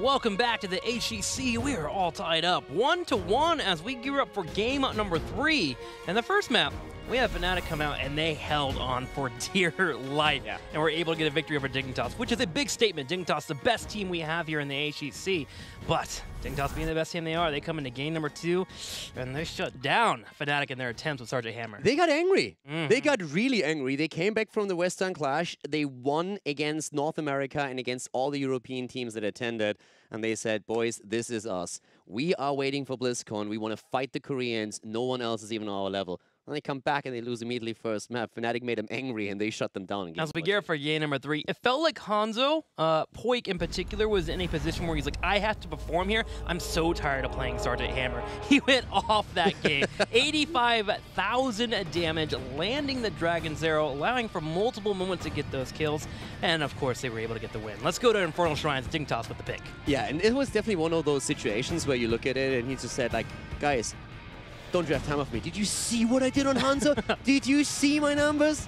Welcome back to the HGC. We are all tied up 1-1 as we gear up for game number 3. And the first map, we have Fnatic come out and they held on for dear life. Yeah. And were able to get a victory over Dignitas, which is a big statement. Dignitas, the best team we have here in the HGC. But Dignitas being the best team they are, they come into game number 2 and they shut down Fnatic in their attempts with Sergeant Hammer. They got angry. They got really angry. They came back from the Western Clash. They won against North America and against all the European teams that attended. And they said, boys, this is us. We are waiting for BlizzCon. We want to fight the Koreans. No one else is even on our level. And they come back and they lose immediately first map. Fnatic made them angry and they shut them down. As we gear up for game number 3, it felt like Hanzo, Poik in particular, was in a position where he's like, I have to perform here. I'm so tired of playing Sergeant Hammer. He went off that game. 85,000 damage, landing the Dragon's Arrow, allowing for multiple moments to get those kills. And of course, they were able to get the win. Let's go to Infernal Shrines, Dignitas with the pick. Yeah, and it was definitely one of those situations where you look at it and he just said, like, guys, don't draft Hammer for me. Did you see what I did on Hanzo? Did you see my numbers?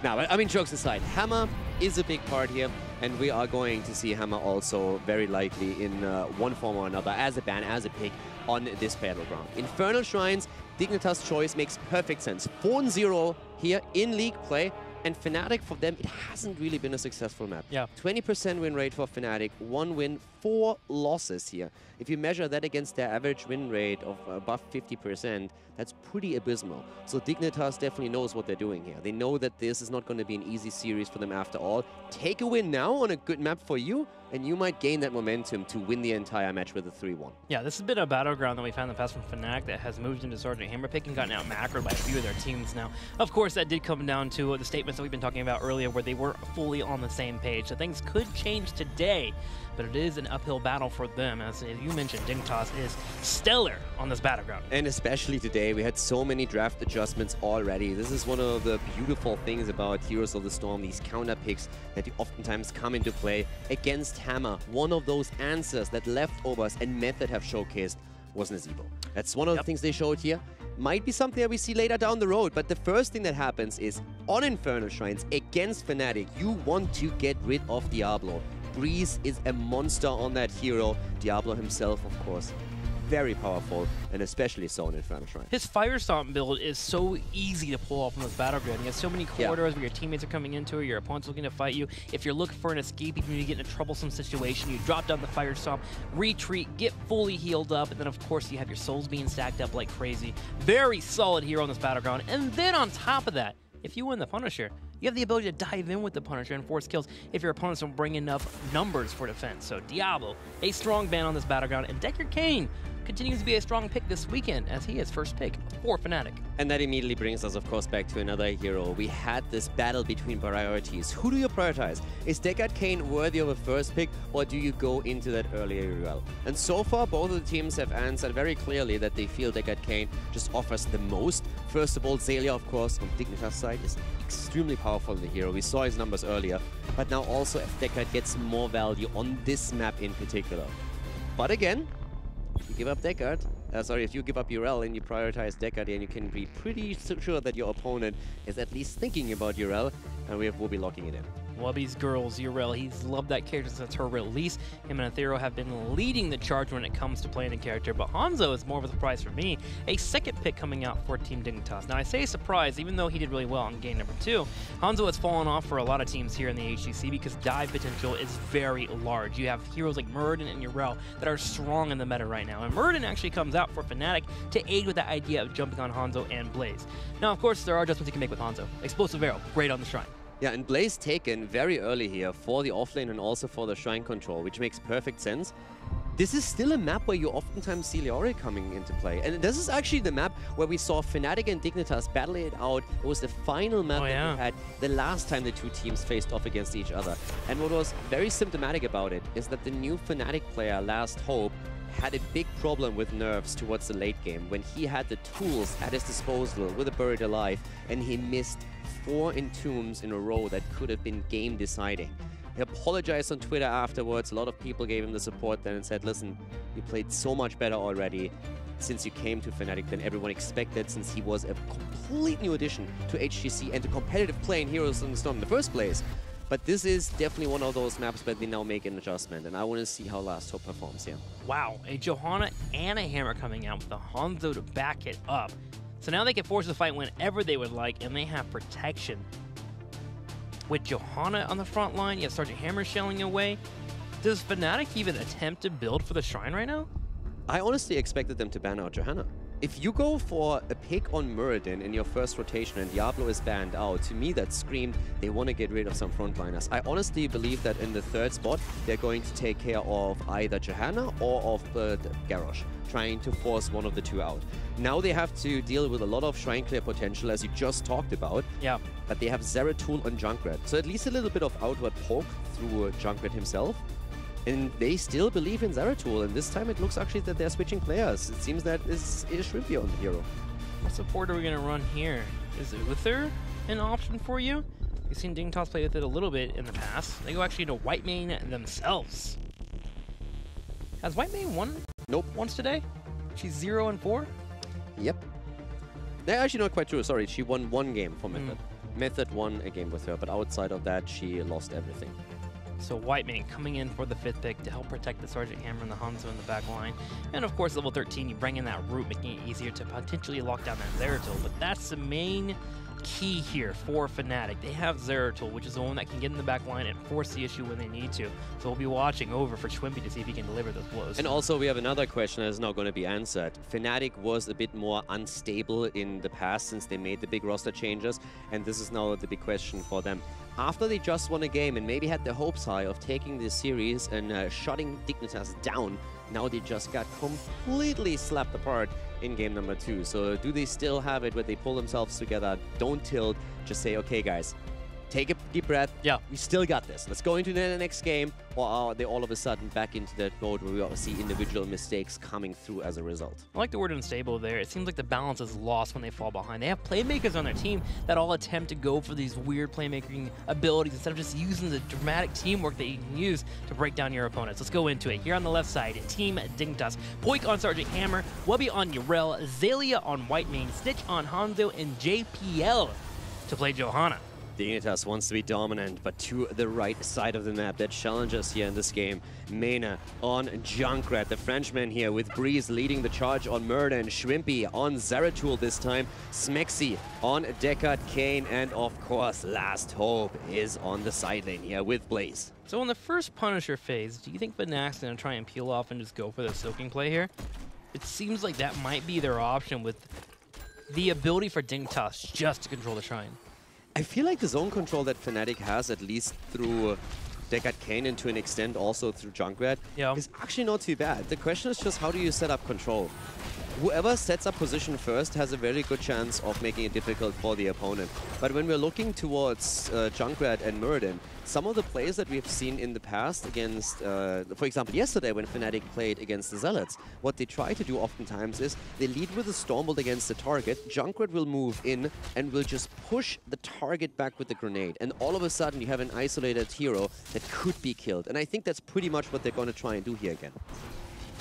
No, I mean, jokes aside, Hammer is a big part here, and we are going to see Hammer also very likely in one form or another as a ban, as a pick on this battleground. Infernal Shrines, Dignitas' choice makes perfect sense. 4-0 here in league play, and Fnatic, for them, it hasn't really been a successful map. Yeah. 20% win rate for Fnatic, 1 win, 4 losses here. If you measure that against their average win rate of above 50%, that's pretty abysmal. So Dignitas definitely knows what they're doing here. They know that this is not going to be an easy series for them after all. Take a win now on a good map for you, and you might gain that momentum to win the entire match with a 3-1. Yeah, this has been a battleground that we found in the past from Fnatic that has moved into Sergeant Hammer pick and gotten out macroed by a few of their teams now. Of course, that did come down to the statements that we've been talking about earlier where they weren't fully on the same page. So things could change today, but it is an uphill battle for them. As you mentioned, Dignitas is stellar on this battleground. And especially today, we had so many draft adjustments already. This is one of the beautiful things about Heroes of the Storm, these counter picks that oftentimes come into play against Hammer. One of those answers that leftovers and Method have showcased was Nazeebo. That's one of the things they showed here. Might be something that we see later down the road, but the first thing that happens is on Infernal Shrines against Fnatic, you want to get rid of Diablo. Breeze is a monster on that hero. Diablo himself, of course, very powerful, and especially so in Infernal Shrine. His Fire Stomp build is so easy to pull off from this battleground. You have so many corridors where your teammates are coming into it, your opponent's looking to fight you. If you're looking for an escape, even when you get in a troublesome situation, you drop down the Fire Stomp, retreat, get fully healed up, and then of course you have your souls being stacked up like crazy. Very solid hero on this battleground. And then on top of that, if you win the Punisher, you have the ability to dive in with the Punisher and force kills if your opponents don't bring enough numbers for defense. So Diablo, a strong ban on this battleground, and Deckard Cain continues to be a strong pick this weekend as he is first pick for Fnatic. And that immediately brings us, of course, back to another hero. We had this battle between priorities. Who do you prioritize? Is Deckard Cain worthy of a first pick, or do you go into that earlier UL? And so far, both of the teams have answered very clearly that they feel Deckard Cain just offers the most. First of all, Xaylia, of course, on Dignitas' side, is extremely powerful in the hero. We saw his numbers earlier. But now also, if Deckard gets more value on this map in particular. But again, if you give up Deckard, if you give up URL and you prioritize Deckard, and you can be pretty sure that your opponent is at least thinking about URL, and we'll be locking it in. Wubby's Girls, URL, he's loved that character since her release. Him and Aethero have been leading the charge when it comes to playing the character, but Hanzo is more of a surprise for me. A second pick coming out for Team Dignitas. Now I say surprise, even though he did really well in game number 2, Hanzo has fallen off for a lot of teams here in the HGC because dive potential is very large. You have heroes like Muradin and URL that are strong in the meta right now, and Muradin actually comes out for Fnatic to aid with the idea of jumping on Hanzo and Blaze. Now of course there are adjustments you can make with Hanzo. Explosive Arrow, great on the Shrine. Yeah, and Blaze taken very early here for the offlane and also for the Shrine control, which makes perfect sense. This is still a map where you oftentimes see Leori coming into play. And this is actually the map where we saw Fnatic and Dignitas battle it out. It was the final map that we had the last time the two teams faced off against each other. And what was very symptomatic about it is that the new Fnatic player, Last Hope, had a big problem with nerfs towards the late game when he had the tools at his disposal with a Buried Alive, and he missed 4 entombs in a row that could have been game deciding. He apologized on Twitter afterwards. A lot of people gave him the support then and said, listen, you played so much better already since you came to Fnatic than everyone expected, since he was a complete new addition to HGC and to competitive play in Heroes of the Storm in the first place. But this is definitely one of those maps where they now make an adjustment, and I want to see how Last Hope performs here. Wow, a Johanna and a Hammer coming out with a Hanzo to back it up. So now they can force the fight whenever they would like, and they have protection. With Johanna on the front line, you have Sergeant Hammer shelling away. Does Fnatic even attempt to build for the Shrine right now? I honestly expected them to ban out Johanna. If you go for a pick on Muradin in your first rotation and Diablo is banned out, to me that screamed they want to get rid of some frontliners. I honestly believe that in the third spot, they're going to take care of either Johanna or of Garrosh, trying to force one of the two out. Now they have to deal with a lot of Shrine clear potential, as you just talked about. Yeah. But they have Zeratul on Junkrat, so at least a little bit of outward poke through Junkrat himself. And they still believe in Zeratul, and this time it looks actually that they're switching players. It seems that is Shrimpy on the hero. What support are we going to run here? Is Uther an option for you? We've seen Dignitas play with it a little bit in the past. They go actually to Whitemane themselves. Has Whitemane won? Nope. Once today? She's 0-4? Yep. They're actually not quite true, sorry. She won one game for Method. Method won a game with her, but outside of that, she lost everything. So Whitemane coming in for the 5th pick to help protect the Sergeant Hammer and the Hanzo in the back line. And of course, level 13, you bring in that root, making it easier to potentially lock down that Zeratul. But that's the main key here for Fnatic. They have Zeratul, which is the one that can get in the back line and force the issue when they need to. So we'll be watching over for Shwimpy to see if he can deliver those blows. And also, we have another question that is now going to be answered. Fnatic was a bit more unstable in the past since they made the big roster changes, and this is now the big question for them. After they just won a game and maybe had their hopes high of taking this series and shutting Dignitas down, now they just got completely slapped apart in game number 2. So do they still have it where they pull themselves together, don't tilt, just say, okay guys, take a deep breath. Yeah. We still got this. Let's go into the next game. Or are they all of a sudden back into that mode where we see individual mistakes coming through as a result? I like the word unstable there. It seems like the balance is lost when they fall behind. They have playmakers on their team that all attempt to go for these weird playmaking abilities instead of just using the dramatic teamwork that you can use to break down your opponents. Let's go into it. Here on the left side, Team Dignitas. Poik on Sergeant Hammer, Wubby on Yrel, Zalia on Whitemane, Snitch on Hanzo, and JPL to play Johanna. Dignitas wants to be dominant, but to the right side of the map that challenges here in this game. Mena on Junkrat, the Frenchman here with Breeze leading the charge on Murder, and Shwimpy on Zeratul this time. Smexy on Deckard Kane, and of course, Last Hope is on the side lane here with Blaze. So in the first Punisher phase, do you think Fnac's going to try and peel off and just go for the soaking play here? It seems like that might be their option with the ability for Dignitas just to control the Shrine. I feel like the zone control that Fnatic has, at least through Deckard Kane and to an extent also through Junkrat, is actually not too bad. The question is just how do you set up control? Whoever sets up position first has a very good chance of making it difficult for the opponent. But when we're looking towards Junkrat and Muradin, some of the plays that we've seen in the past against, for example, yesterday when Fnatic played against the Zealots, what they try to do oftentimes is they lead with a Stormbolt against the target, Junkrat will move in and will just push the target back with the grenade. And all of a sudden you have an isolated hero that could be killed. And I think that's pretty much what they're going to try and do here again.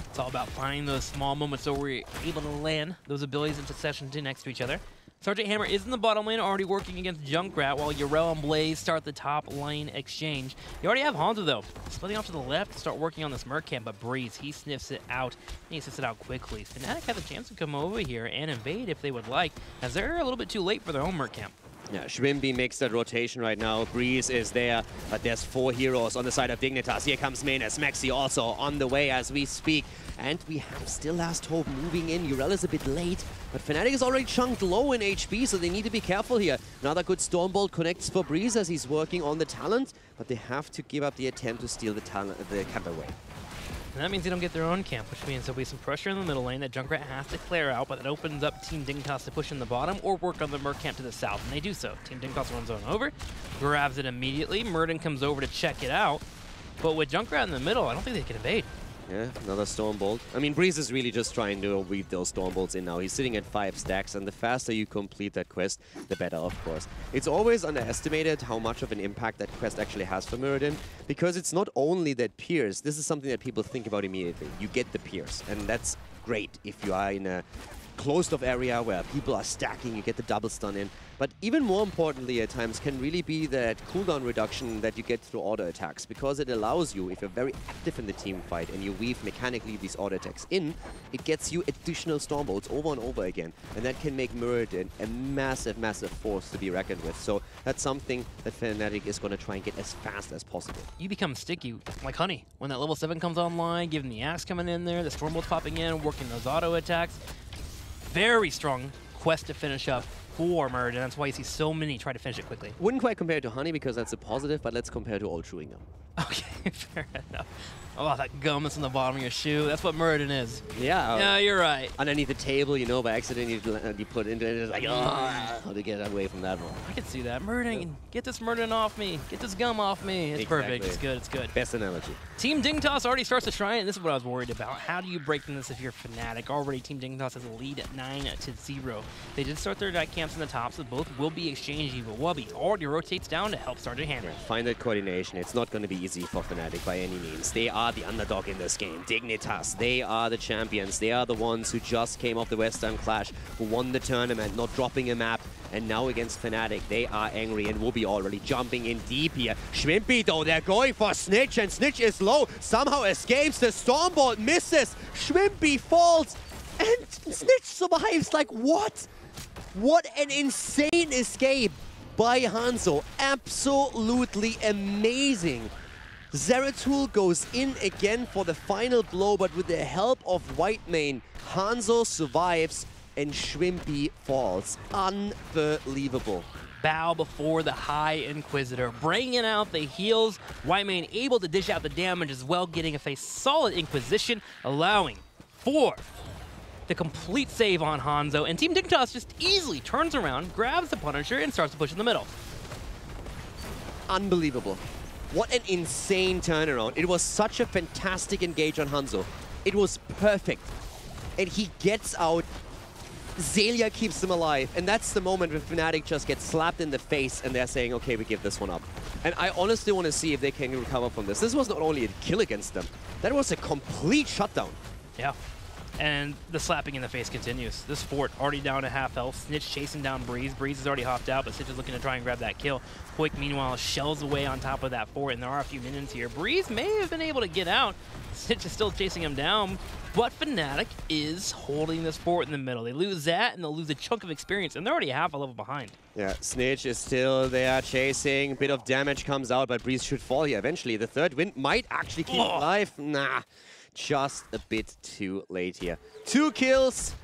It's all about finding those small moments where we're able to land those abilities into session 2 next to each other. Sergeant Hammer is in the bottom lane, already working against Junkrat, while Yrel and Blaze start the top lane exchange. You already have Hanzo, though, splitting off to the left to start working on this Merc camp, but Breeze, he sniffs it out, and he sniffs it out quickly. Fnatic have a chance to come over here and invade if they would like, as they're a little bit too late for their own Merc camp. Yeah, Shwimpy makes that rotation right now. Breeze is there, but there's 4 heroes on the side of Dignitas. Here comes Menes, Maxi also on the way as we speak. And we have still Last Hope moving in. Yrel is a bit late, but Fnatic is already chunked low in HP, so they need to be careful here. Another good Stormbolt connects for Breeze as he's working on the talent, but they have to give up the attempt to steal the counterweight. And that means they don't get their own camp, which means there'll be some pressure in the middle lane that Junkrat has to clear out, but it opens up Team Dignitas to push in the bottom or work on the Merc camp to the south, and they do so. Team Dignitas runs on over, grabs it immediately. Murden comes over to check it out, but with Junkrat in the middle, I don't think they can evade. Yeah, another Stormbolt. I mean, Breeze is really just trying to weave those Stormbolts in now. He's sitting at 5 stacks, and the faster you complete that quest, the better, of course. It's always underestimated how much of an impact that quest actually has for Muradin, because it's not only that Pierce. This is something that people think about immediately. You get the Pierce, and that's great if you are in a closed-off area where people are stacking, you get the double stun in. But even more importantly at times can really be that cooldown reduction that you get through auto attacks, because it allows you, if you're very active in the team fight and you weave mechanically these auto attacks in, it gets you additional storm bolts over and over again, and that can make Muradin a massive, massive force to be reckoned with. So that's something that Fnatic is going to try and get as fast as possible. You become sticky like honey when that level 7 comes online, given the axe coming in there, the storm bolts popping in, working those auto attacks. Very strong quest to finish up for Muradin, and that's why you see so many try to finish it quickly. Wouldn't quite compare it to honey because that's a positive, but let's compare to old chewing gum. Okay, fair enough. Oh, that gum that's on the bottom of your shoe. That's what Muradin is. Yeah. Yeah, you're right. Underneath the table, you know, by accident, you put it into it. It's like, oh, how to get away from that one. I can see that. Muradin, get this Muradin off me. Get this gum off me. It's perfect. It's good. It's good. Best analogy. Team Dignitas already starts the Shrine, and this is what I was worried about. How do you break from this if you're Fnatic? Already, Team Dignitas has a lead at 9-0. They did start their night camps in the top, so both will be exchanging, but Wubby already rotates down to help Sergeant Hammer. Find that coordination. It's not going to be easy for Fnatic by any means. They are the underdog in this game. Dignitas, they are the champions. They are the ones who just came off the Western Clash, who won the tournament, not dropping a map. And now against Fnatic, they are angry, and Wubby already jumping in deep here. Schwimpy though, they're going for Snitch, and Snitch is low. Somehow escapes, the Stormbolt misses. Schwimpy falls, and Snitch survives. Like, what? What an insane escape by Hanzo. Absolutely amazing. Zeratul goes in again for the final blow, but with the help of Whitemane, Hanzo survives and Schwimpy falls. Unbelievable. Bow before the High Inquisitor, bringing out the heals. Whitemane able to dish out the damage as well, getting a solid Inquisition, allowing for the complete save on Hanzo. And Team Dignitas just easily turns around, grabs the Punisher, and starts to push in the middle. Unbelievable. What an insane turnaround. It was such a fantastic engage on Hanzo. It was perfect. And he gets out. Xaylia keeps him alive, and that's the moment when Fnatic just gets slapped in the face and they're saying, okay, we give this one up. And I honestly want to see if they can recover from this. This was not only a kill against them, that was a complete shutdown. Yeah, and the slapping in the face continues. This fort already down to half health. Snitch chasing down Breeze. Breeze has already hopped out, but Snitch is looking to try and grab that kill. Quick, meanwhile, shells away on top of that fort, and there are a few minions here. Breeze may have been able to get out. Snitch is still chasing him down, but Fnatic is holding this fort in the middle. They lose that, and they'll lose a chunk of experience, and they're already half a level behind. Yeah, Snitch is still there chasing. Bit of damage comes out, but Breeze should fall here eventually. The third wind might actually keep him alive. Nah, just a bit too late here. 2 kills.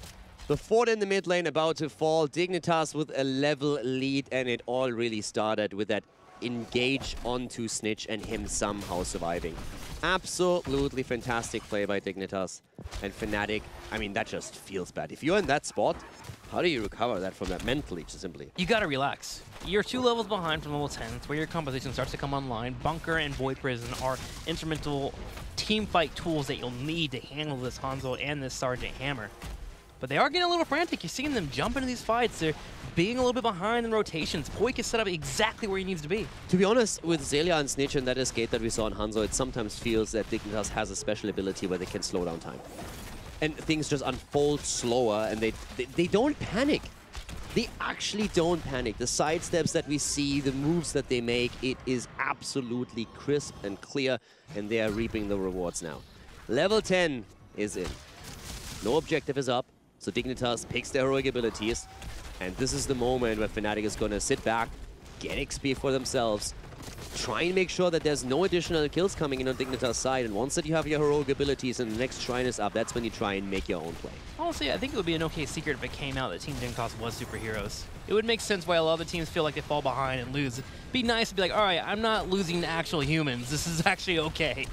The fort in the mid lane about to fall. Dignitas with a level lead, and it all really started with that engage onto Snitch and him somehow surviving. Absolutely fantastic play by Dignitas. And Fnatic, I mean, that just feels bad. If you're in that spot, how do you recover that from that mentally, just simply? You gotta relax. You're 2 levels behind from level 10. It's where your composition starts to come online. Bunker and Void Prison are instrumental team fight tools that you'll need to handle this Hanzo and this Sergeant Hammer. But they are getting a little frantic. You're seeing them jump into these fights. They're being a little bit behind in rotations. Poik is set up exactly where he needs to be. To be honest, with Xaylia and Snitch and that escape that we saw in Hanzo, it sometimes feels that Dignitas has a special ability where they can slow down time. And things just unfold slower, and they don't panic. They actually don't panic. The sidesteps that we see, the moves that they make, it is absolutely crisp and clear, and they are reaping the rewards now. Level 10 is in. No objective is up, so Dignitas picks their heroic abilities, and this is the moment where Fnatic is going to sit back, get XP for themselves, try and make sure that there's no additional kills coming in on Dignitas' side, and once that you have your heroic abilities and the next shrine is up, that's when you try and make your own play. Honestly, I think it would be an okay secret if it came out that Team Dignitas was superheroes. It would make sense why a lot of the teams feel like they fall behind and lose. It'd be nice to be like, all right, I'm not losing to actual humans. This is actually okay.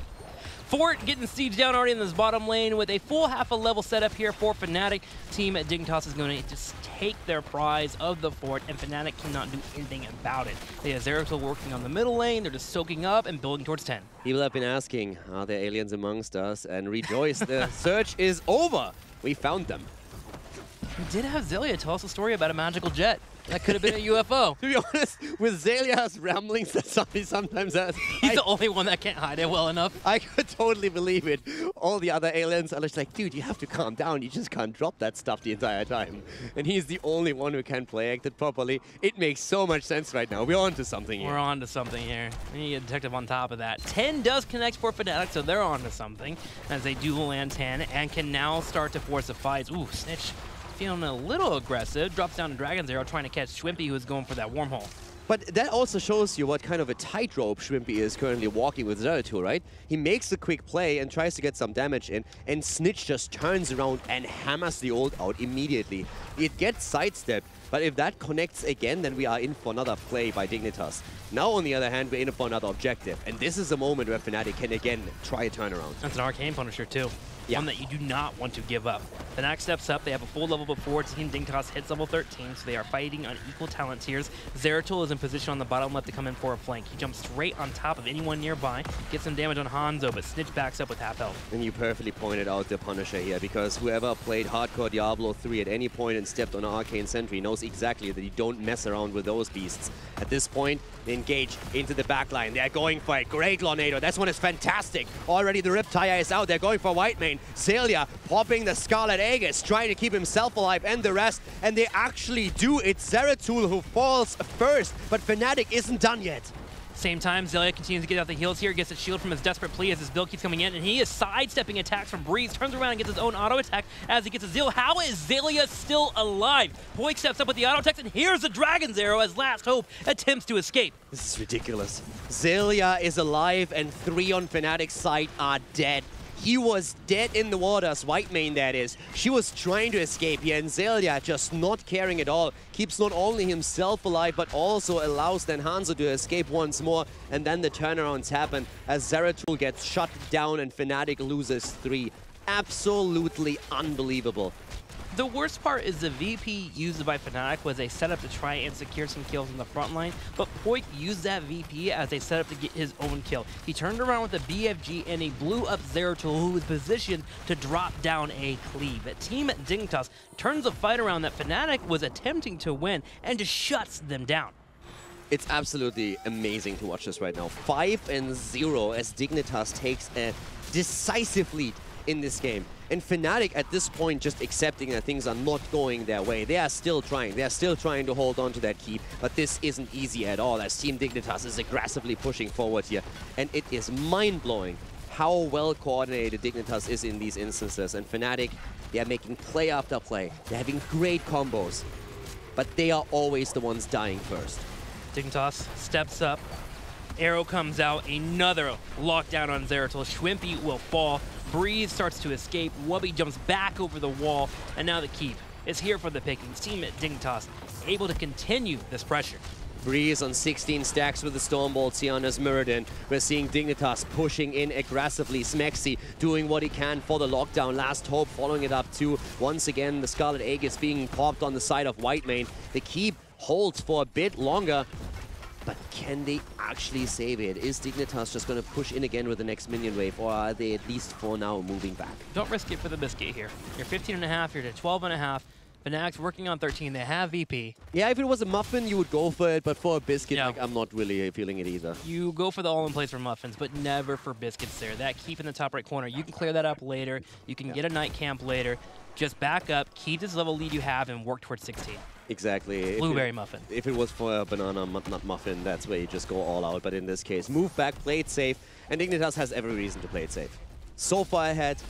Fort getting sieged down already in this bottom lane with a full half a level setup here for Fnatic. Team at Dignitas is going to just take their prize of the fort, and Fnatic cannot do anything about it. They have Zeratul working on the middle lane. They're just soaking up and building towards 10. People have been asking, are there aliens amongst us? And rejoice, the search is over. We found them. We did have Xaylia tell us a story about a magical jet. That could have been a UFO. To be honest, with Xaylia's ramblings that somebody sometimes has, He's the only one that can't hide it well enough. I could totally believe it. all the other aliens are just like, dude, you have to calm down. You just can't drop that stuff the entire time. And he's the only one who can play acted properly. It makes so much sense right now. We're on to something here. We're on to something here. We need a detective on top of that. 10 does connect for Fnatic, so they're on to something as they do land 10 and can now start to force the fights. Ooh, Snitch feeling a little aggressive. Drops down to Dragon's Arrow trying to catch Shwimpy, who is going for that wormhole. But that also shows you what kind of a tightrope Shwimpy is currently walking with Zeratul, right? He makes a quick play and tries to get some damage in, and Snitch just turns around and hammers the ult out immediately. It gets sidestepped, but if that connects again, then we are in for another play by Dignitas. Now, on the other hand, we're in for another objective, and this is a moment where Fnatic can again try a turnaround. That's an Arcane Punisher too. Yeah. One that you do not want to give up. Fnatic steps up. They have a full level before. Team Dignitas hits level 13, so they are fighting on equal talent tiers. Zeratul is in position on the bottom left to come in for a flank. He jumps straight on top of anyone nearby, gets some damage on Hanzo, but Snitch backs up with half health. And you perfectly pointed out the Punisher here, because whoever played Hardcore Diablo 3 at any point and stepped on an Arcane Sentry knows exactly that you don't mess around with those beasts. At this point, they engage into the backline. They're going for it. Great Lornado. This one is fantastic. Already the Riptire is out. They're going for Whitemane. Zelia popping the Scarlet Aegis, trying to keep himself alive and the rest. And they actually do. It's Zeratul who falls first, but Fnatic isn't done yet. Same time, Zelia continues to get out the heals here, gets a shield from his desperate plea as his build keeps coming in, and he is sidestepping attacks from Breeze, turns around and gets his own auto attack as he gets a Zeal. How is Zelia still alive? Poik steps up with the auto attacks, and here's the Dragon's Arrow as Last Hope attempts to escape. This is ridiculous. Zelia is alive, and 3 on Fnatic's side are dead. He was dead in the waters, Whitemane that is. She was trying to escape here, and Zelia just not caring at all. Keeps not only himself alive, but also allows then Hanzo to escape once more. And then the turnarounds happen as Zeratul gets shut down and Fnatic loses 3. Absolutely unbelievable. The worst part is the VP used by Fnatic was a setup to try and secure some kills in the front line, but Poik used that VP as a setup to get his own kill. He turned around with a BFG and he blew up Zeratul, who was positioned to drop down a cleave. Team Dignitas turns the fight around that Fnatic was attempting to win and just shuts them down. It's absolutely amazing to watch this right now. 5-0 as Dignitas takes a decisive lead in this game. And Fnatic at this point just accepting that things are not going their way. They are still trying. They are still trying to hold on to that keep. But this isn't easy at all as Team Dignitas is aggressively pushing forward here. And it is mind-blowing how well coordinated Dignitas is in these instances. And Fnatic, they are making play after play. They're having great combos. But they are always the ones dying first. Dignitas steps up. Arrow comes out. Another lockdown on Zeratul. Shwimpy will fall. Breeze starts to escape. Wubby jumps back over the wall. And now the keep is here for the picking. Team at Dignitas able to continue this pressure. Breeze on 16 stacks with the Stormbolts here on his Muradin. We're seeing Dignitas pushing in aggressively. Smexy doing what he can for the lockdown. Last Hope following it up too. Once again, the Scarlet Aegis being popped on the side of Whitemane. The keep holds for a bit longer. But can they actually save it? Is Dignitas just going to push in again with the next minion wave, or are they at least for now moving back? Don't risk it for the biscuit here. You're 15.5, you're to 12.5. Fnatic's working on 13, they have VP. Yeah, if it was a Muffin, you would go for it, but for a biscuit, like, I'm not really feeling it either. You go for the all-in-place for Muffins, but never for biscuits there. That keep in the top right corner, you can clear that up later. You can get a night camp later. Just back up, keep this level lead you have, and work towards 16. Exactly. Blueberry Muffin. If it was for a banana nut muffin, that's where you just go all out. But in this case, move back, play it safe, and Dignitas has every reason to play it safe. So far ahead,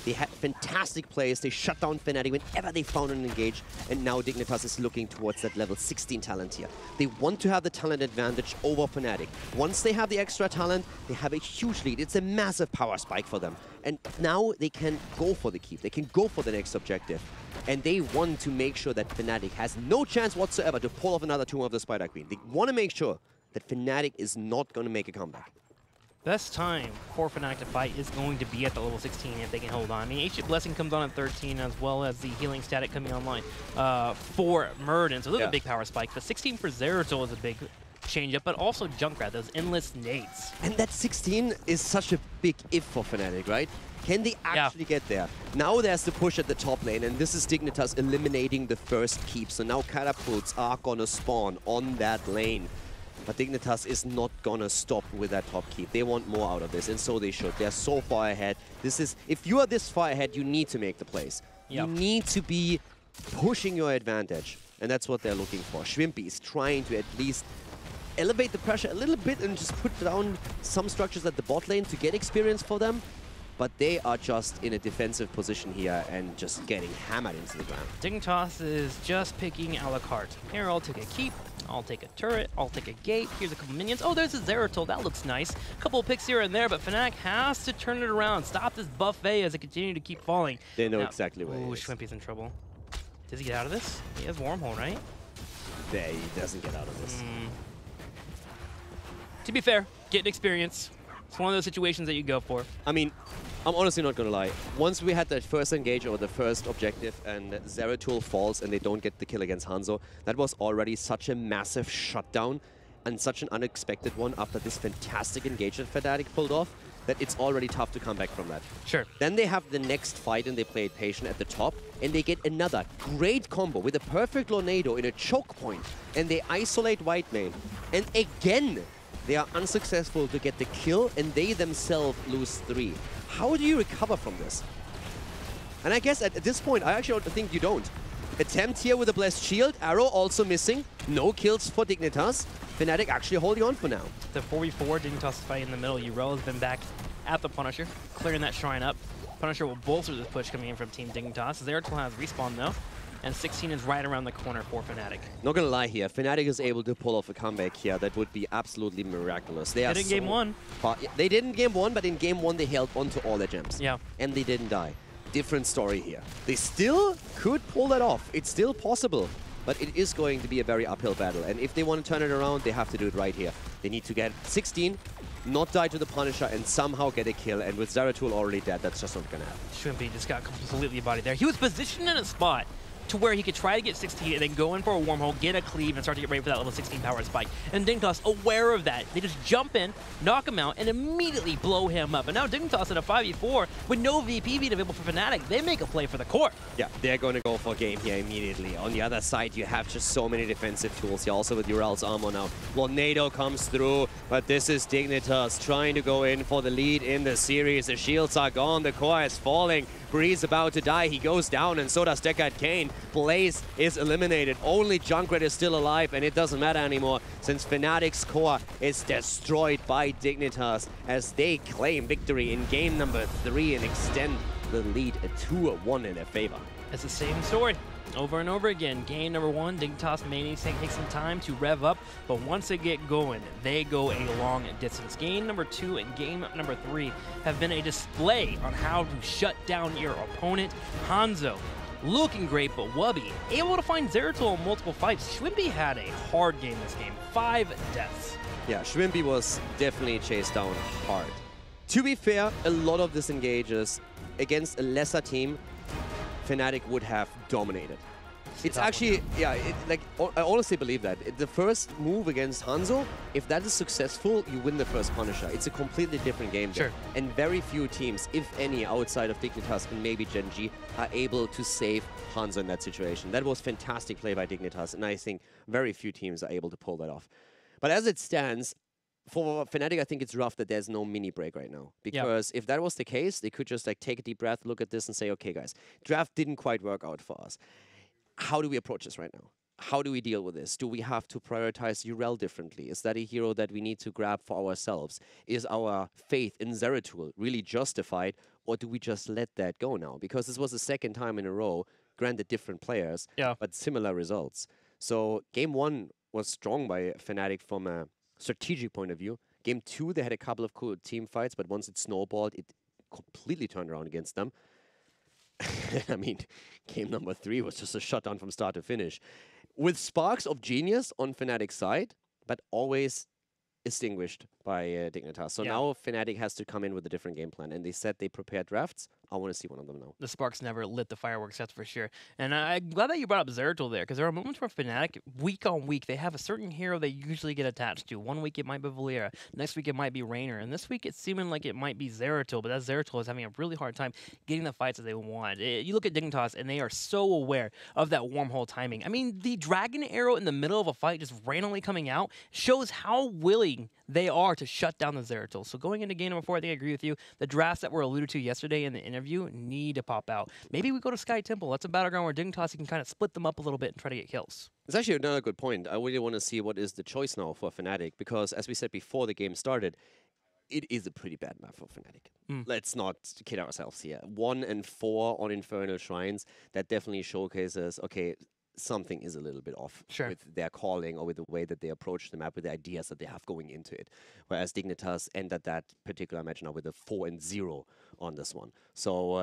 they had fantastic plays. They shut down Fnatic whenever they found an engage, and now Dignitas is looking towards that level 16 talent here. They want to have the talent advantage over Fnatic. Once they have the extra talent, they have a huge lead. It's a massive power spike for them. And now they can go for the keep. They can go for the next objective. And they want to make sure that Fnatic has no chance whatsoever to pull off another Tomb of the Spider Queen. They want to make sure that Fnatic is not going to make a comeback. Best time for Fnatic to fight is going to be at the level 16 if they can hold on. I mean, Ancient Blessing comes on at 13, as well as the Healing Static coming online for Muradin. So those are big power spikes. The 16 for Zeratul is a big change-up, but also Junkrat, those endless nades. And that 16 is such a big if for Fnatic, right? Can they actually get there? Now there's the push at the top lane, and this is Dignitas eliminating the first keep. So now catapults are gonna spawn on that lane. But Dignitas is not gonna stop with that top keep. They want more out of this, and so they should. They're so far ahead. If you are this far ahead, you need to make the plays. Yep. You need to be pushing your advantage, and that's what they're looking for. Shrimpy is trying to at least elevate the pressure a little bit and just put down some structures at the bot lane to get experience for them. But they are just in a defensive position here and just getting hammered into the ground. Dignitas is just picking a la carte. Here, I'll take a keep, I'll take a turret, I'll take a gate, here's a couple minions. Oh, there's a Zeratul, that looks nice. A couple of picks here and there, but Fnatic has to turn it around, stop this buffet as it continues to keep falling. They know exactly where he is. Shwimpy's in trouble. Does he get out of this? He has Wormhole, right? Yeah, he doesn't get out of this. To be fair, getting experience. It's one of those situations that you go for. I mean, I'm honestly not gonna lie. Once we had that first engage or the first objective and Zeratul falls and they don't get the kill against Hanzo, that was already such a massive shutdown and such an unexpected one after this fantastic engage that Fnatic pulled off that it's already tough to come back from that. Sure. Then they have the next fight and they play it patient at the top and they get another great combo with a perfect Lornado in a choke point and they isolate Whitemane. And again, they are unsuccessful to get the kill and they themselves lose 3. How do you recover from this? And I guess at this point, I actually think you don't. Attempt here with a Blessed Shield, Arrow also missing, no kills for Dignitas. Fnatic actually holding on for now. The 4v4, Dignitas fight in the middle. Yrel has been back at the Punisher, clearing that shrine up. Punisher will bolster this push coming in from Team Dignitas. Zeratul has respawn though, and 16 is right around the corner for Fnatic. Not gonna lie here, Fnatic is able to pull off a comeback here that would be absolutely miraculous. They did in game 1. They did in game 1, but in game 1 they held on to all their gems. Yeah. And they didn't die. Different story here. They still could pull that off. It's still possible. But it is going to be a very uphill battle. And if they want to turn it around, they have to do it right here. They need to get 16, not die to the Punisher, and somehow get a kill. And with Zeratul already dead, that's just not going to happen. Shrimpy just got completely bodied there. He was positioned in a spot to where he could try to get 16 and then go in for a Wormhole, get a cleave, and start to get ready for that level 16 power spike. And Dignitas, aware of that, they just jump in, knock him out, and immediately blow him up. And now Dignitas in a 5v4 with no VP being available for Fnatic, they make a play for the core. Yeah, they're going to go for game here immediately. On the other side, you have just so many defensive tools here, also with Yrel's armor now. Lornado comes through, but this is Dignitas trying to go in for the lead in the series. The shields are gone, the core is falling. Breeze about to die, he goes down, and so does Deckard Cain. Blaze is eliminated, only Junkrat is still alive, and it doesn't matter anymore since Fnatic's core is destroyed by Dignitas as they claim victory in game number 3 and extend the lead a 2-1 in their favor. It's the same story over and over again. Game number 1, Dignitas may need to take some time to rev up, but once they get going, they go a long distance. Game number 2 and game number 3 have been a display on how to shut down your opponent. Hanzo looking great, but Wubby able to find Zeratul in multiple fights. Shwimpy had a hard game this game, 5 deaths. Yeah, Shwimpy was definitely chased down hard. To be fair, a lot of disengages against a lesser team, Fnatic would have dominated. It's actually, yeah, I honestly believe that. The first move against Hanzo, if that is successful, you win the first Punisher. It's a completely different game. Sure. And very few teams, if any, outside of Dignitas and maybe Gen G, are able to save Hanzo in that situation. That was fantastic play by Dignitas, and I think very few teams are able to pull that off. But as it stands, for Fnatic, I think it's rough that there's no mini break right now. Because if that was the case, they could just take a deep breath, look at this and say, okay, guys, draft didn't quite work out for us. How do we approach this right now? How do we deal with this? Do we have to prioritize Yrel differently? Is that a hero that we need to grab for ourselves? Is our faith in Zeratul really justified? Or do we just let that go now? Because this was the second time in a row, granted different players, but similar results. So game 1 was strong by Fnatic from a strategic point of view. Game 2, they had a couple of cool team fights, but once it snowballed, it completely turned around against them. I mean, game number 3 was just a shutdown from start to finish. With sparks of genius on Fnatic's side, but always extinguished by Dignitas. So now Fnatic has to come in with a different game plan. And they said they prepared drafts. I want to see one of them now. The sparks never lit the fireworks, that's for sure. And I'm glad that you brought up Zeratul there, because there are moments where Fnatic, week on week, they have a certain hero they usually get attached to. One week it might be Valeera, next week it might be Raynor, and this week it's seeming like it might be Zeratul, but that Zeratul is having a really hard time getting the fights that they want. You look at Dignitas, and they are so aware of that wormhole timing. I mean, the dragon arrow in the middle of a fight just randomly coming out shows how willing they are to shut down the Zeratul. So going into game number 4, I think I agree with you. The drafts that were alluded to yesterday in the interview need to pop out. Maybe we go to Sky Temple. That's a battleground where Dignitas can kind of split them up a little bit and try to get kills. It's actually another good point. I really want to see what is the choice now for Fnatic, because as we said before the game started, it is a pretty bad map for Fnatic. Let's not kid ourselves here. 1 and 4 on Infernal Shrines, that definitely showcases, okay, something is a little bit off with their calling or with the way that they approach the map, with the ideas that they have going into it. Whereas Dignitas ended that particular match now with a 4-0 on this one. So